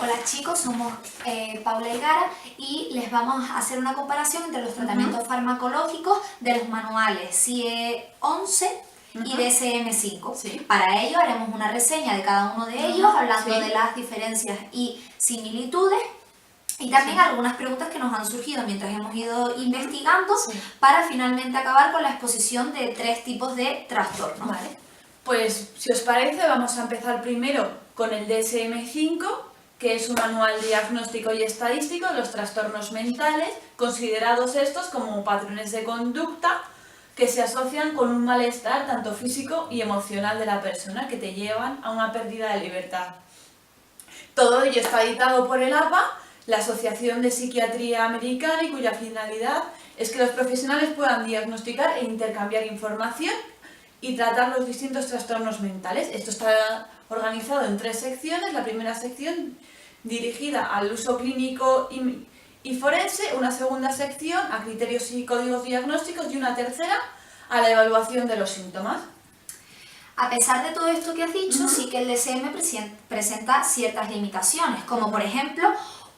Hola chicos, somos Paula y Gara y les vamos a hacer una comparación entre los tratamientos farmacológicos de los manuales CIE 11 y DSM 5. Sí. Para ello haremos una reseña de cada uno de ellos, hablando de las diferencias y similitudes. Y también algunas preguntas que nos han surgido mientras hemos ido investigando para finalmente acabar con la exposición de 3 tipos de trastornos. Vale. Pues si os parece vamos a empezar primero con el DSM-5, que es un manual diagnóstico y estadístico de los trastornos mentales, considerados estos como patrones de conducta que se asocian con un malestar tanto físico y emocional de la persona que te llevan a una pérdida de libertad. Todo ello está editado por el APA, la Asociación de Psiquiatría Americana, y cuya finalidad es que los profesionales puedan diagnosticar e intercambiar información y tratar los distintos trastornos mentales. Esto está organizado en 3 secciones. La primera sección dirigida al uso clínico y forense, una segunda sección a criterios y códigos diagnósticos y una tercera a la evaluación de los síntomas. A pesar de todo esto que has dicho, sí que el DSM presenta ciertas limitaciones, como por ejemplo,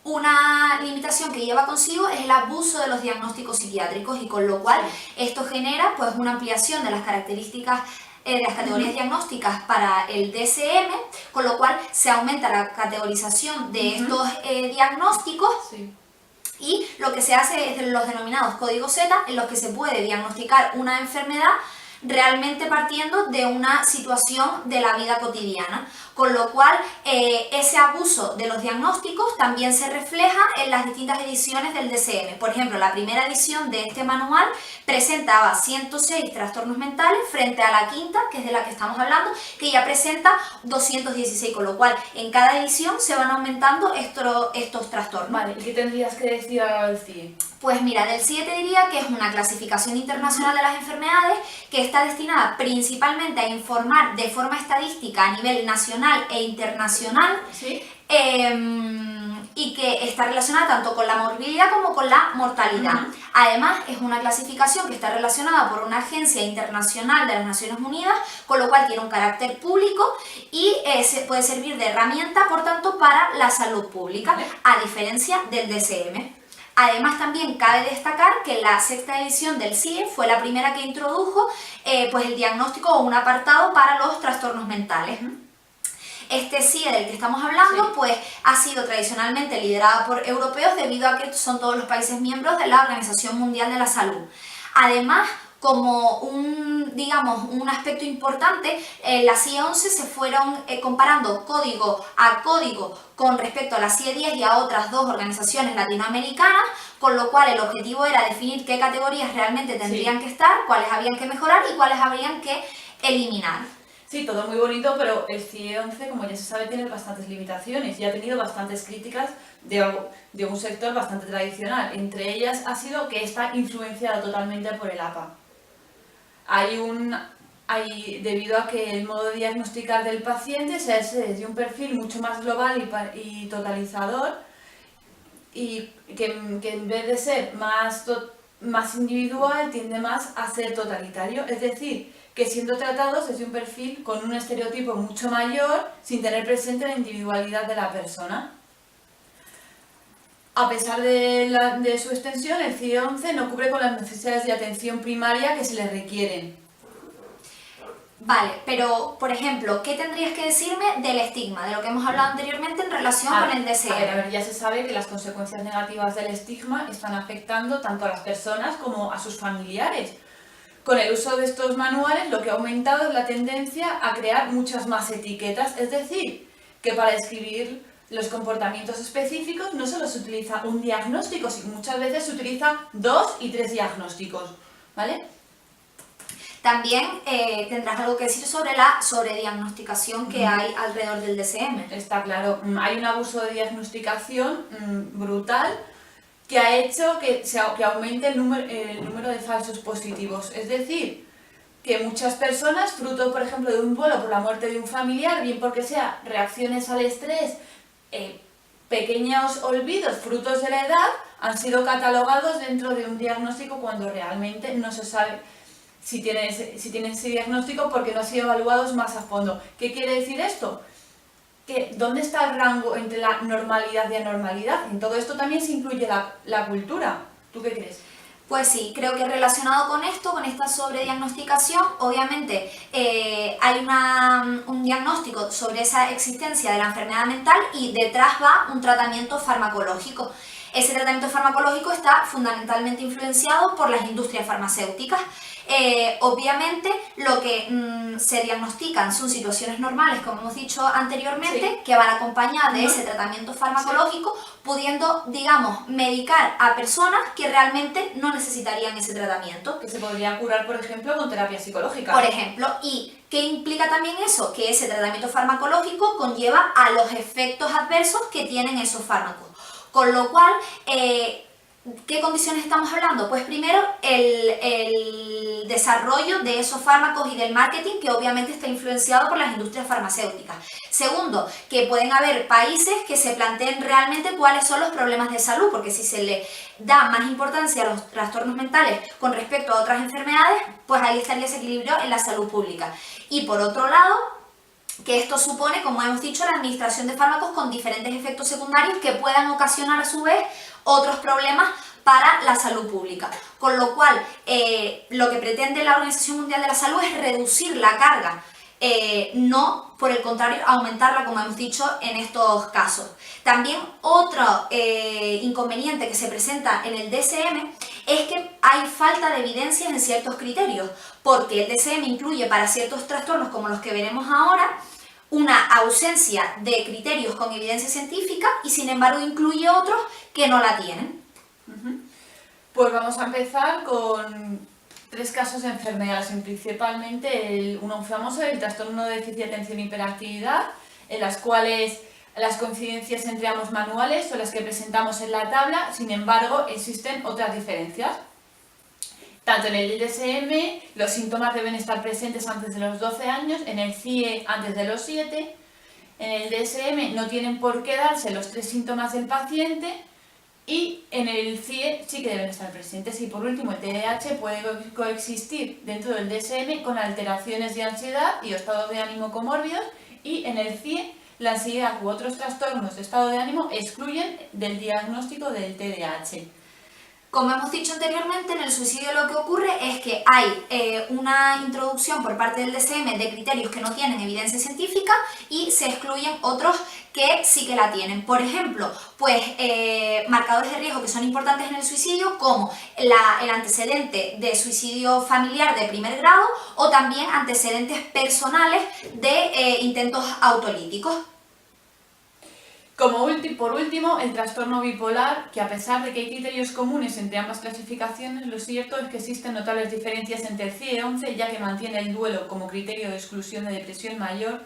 una limitación que lleva consigo es el abuso de los diagnósticos psiquiátricos, y con lo cual esto genera pues una ampliación de las características de las categorías diagnósticas para el DSM, con lo cual se aumenta la categorización de estos diagnósticos. Y lo que se hace es los denominados códigos Z, en los que se puede diagnosticar una enfermedad realmente partiendo de una situación de la vida cotidiana, con lo cual ese abuso de los diagnósticos también se refleja en las distintas ediciones del DSM. Por ejemplo, la primera edición de este manual presentaba 106 trastornos mentales frente a la quinta, que es de la que estamos hablando, que ya presenta 216, con lo cual en cada edición se van aumentando estos trastornos. Vale, ¿y qué tendrías que decir ahora del CIE? Pues mira, del CIE te diría que es una clasificación internacional de las enfermedades que está destinada principalmente a informar de forma estadística a nivel nacional e internacional, y que está relacionada tanto con la morbilidad como con la mortalidad. Además, es una clasificación que está relacionada por una agencia internacional de las Naciones Unidas, con lo cual tiene un carácter público y se puede servir de herramienta, por tanto, para la salud pública, a diferencia del DSM. Además, también cabe destacar que la 6ª edición del CIE fue la primera que introdujo pues el diagnóstico o un apartado para los trastornos mentales. Este CIE del que estamos hablando pues ha sido tradicionalmente liderado por europeos, debido a que son todos los países miembros de la Organización Mundial de la Salud. Además, como un aspecto importante, la CIE 11 se fueron comparando código a código con respecto a la CIE 10 y a otras 2 organizaciones latinoamericanas, con lo cual el objetivo era definir qué categorías realmente tendrían que estar, cuáles habían que mejorar y cuáles habrían que eliminar. Sí, todo muy bonito, pero el CIE 11, como ya se sabe, tiene bastantes limitaciones y ha tenido bastantes críticas de un sector bastante tradicional. Entre ellas ha sido que está influenciado totalmente por el APA. Debido a que el modo de diagnosticar del paciente se hace desde un perfil mucho más global y totalizador, y que en vez de ser más individual tiende más a ser totalitario, es decir, que siendo tratados desde un perfil con un estereotipo mucho mayor sin tener presente la individualidad de la persona. A pesar de su extensión, el CIE 11 no cubre con las necesidades de atención primaria que se le requieren. Vale, pero, por ejemplo, ¿qué tendrías que decirme del estigma, de lo que hemos hablado anteriormente en relación con el DSM? A ver, ya se sabe que las consecuencias negativas del estigma están afectando tanto a las personas como a sus familiares. Con el uso de estos manuales, lo que ha aumentado es la tendencia a crear muchas más etiquetas, es decir, que para describir los comportamientos específicos no solo se utiliza un diagnóstico, sino muchas veces se utiliza 2 y 3 diagnósticos, ¿vale? También tendrás algo que decir sobre la sobrediagnosticación que hay alrededor del DSM. Está claro, hay un abuso de diagnosticación brutal que ha hecho que aumente el número de falsos positivos. Es decir, que muchas personas, fruto por ejemplo de un duelo por la muerte de un familiar, bien porque sea reacciones al estrés, pequeños olvidos frutos de la edad, han sido catalogados dentro de un diagnóstico cuando realmente no se sabe si tienen ese diagnóstico porque no han sido evaluados más a fondo. ¿Qué quiere decir esto? ¿dónde está el rango entre la normalidad y anormalidad? En todo esto también se incluye la cultura. ¿Tú qué crees? Pues sí, creo que relacionado con esto, con esta sobrediagnosticación, obviamente hay un diagnóstico sobre esa existencia de la enfermedad mental y detrás va un tratamiento farmacológico. Ese tratamiento farmacológico está fundamentalmente influenciado por las industrias farmacéuticas. Obviamente lo que se diagnostican son situaciones normales, como hemos dicho anteriormente, Sí. que van acompañadas de ese tratamiento farmacológico, pudiendo, digamos, medicar a personas que realmente no necesitarían ese tratamiento. Que se podría curar, por ejemplo, con terapia psicológica. Por ejemplo, ¿y qué implica también eso? Que ese tratamiento farmacológico conlleva a los efectos adversos que tienen esos fármacos. Con lo cual, ¿qué condiciones estamos hablando? Pues primero, el desarrollo de esos fármacos y del marketing, que obviamente está influenciado por las industrias farmacéuticas. Segundo, que pueden haber países que se planteen realmente cuáles son los problemas de salud, porque si se le da más importancia a los trastornos mentales con respecto a otras enfermedades, pues ahí estaría ese equilibrio en la salud pública. Y por otro lado, que esto supone, como hemos dicho, la administración de fármacos con diferentes efectos secundarios que puedan ocasionar a su vez otros problemas para la salud pública. Con lo cual, lo que pretende la Organización Mundial de la Salud es reducir la carga, no, por el contrario, aumentarla, como hemos dicho, en estos casos. También otro inconveniente que se presenta en el DSM es que hay falta de evidencias en ciertos criterios, porque el DSM incluye para ciertos trastornos, como los que veremos ahora, una ausencia de criterios con evidencia científica y sin embargo incluye otros que no la tienen. Pues vamos a empezar con 3 casos de enfermedades, principalmente uno famoso, el trastorno de déficit de atención e hiperactividad, en las cuales las coincidencias entre ambos manuales son las que presentamos en la tabla, sin embargo existen otras diferencias. Tanto en el DSM los síntomas deben estar presentes antes de los 12 años, en el CIE antes de los 7, en el DSM no tienen por qué darse los 3 síntomas del paciente y en el CIE sí que deben estar presentes. Y por último, el TDAH puede coexistir dentro del DSM con alteraciones de ansiedad y estados de ánimo comórbidos, y en el CIE la ansiedad u otros trastornos de estado de ánimo excluyen del diagnóstico del TDAH. Como hemos dicho anteriormente, en el suicidio lo que ocurre es que hay una introducción por parte del DSM de criterios que no tienen evidencia científica y se excluyen otros que sí que la tienen. Por ejemplo, pues marcadores de riesgo que son importantes en el suicidio, como el antecedente de suicidio familiar de primer grado o también antecedentes personales de intentos autolíticos. Por último, el trastorno bipolar, que a pesar de que hay criterios comunes entre ambas clasificaciones, lo cierto es que existen notables diferencias entre el CIE-11, ya que mantiene el duelo como criterio de exclusión de depresión mayor,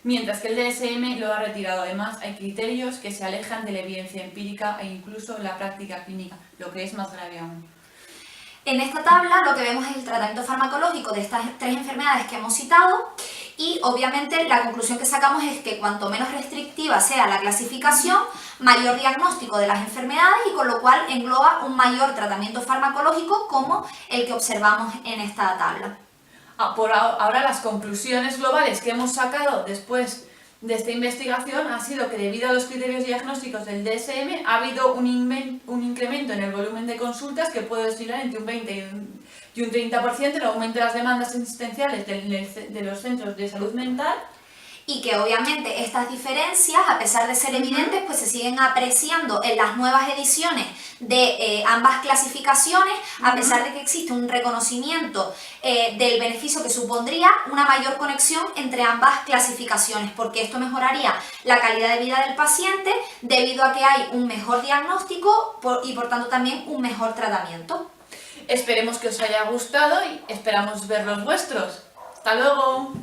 mientras que el DSM lo ha retirado. Además, hay criterios que se alejan de la evidencia empírica e incluso la práctica clínica, lo que es más grave aún. En esta tabla lo que vemos es el tratamiento farmacológico de estas 3 enfermedades que hemos citado y obviamente la conclusión que sacamos es que cuanto menos restrictiva sea la clasificación, mayor diagnóstico de las enfermedades y con lo cual engloba un mayor tratamiento farmacológico como el que observamos en esta tabla. Por ahora las conclusiones globales que hemos sacado después de esta investigación ha sido que debido a los criterios diagnósticos del DSM ha habido un incremento en el volumen de consultas que puede oscilar entre un 20 y un 30% el aumento de las demandas asistenciales de los centros de salud mental. Y que obviamente estas diferencias, a pesar de ser evidentes, pues se siguen apreciando en las nuevas ediciones de ambas clasificaciones, a pesar de que existe un reconocimiento del beneficio que supondría una mayor conexión entre ambas clasificaciones, porque esto mejoraría la calidad de vida del paciente debido a que hay un mejor diagnóstico y por tanto también un mejor tratamiento. Esperemos que os haya gustado y esperamos ver los vuestros. ¡Hasta luego!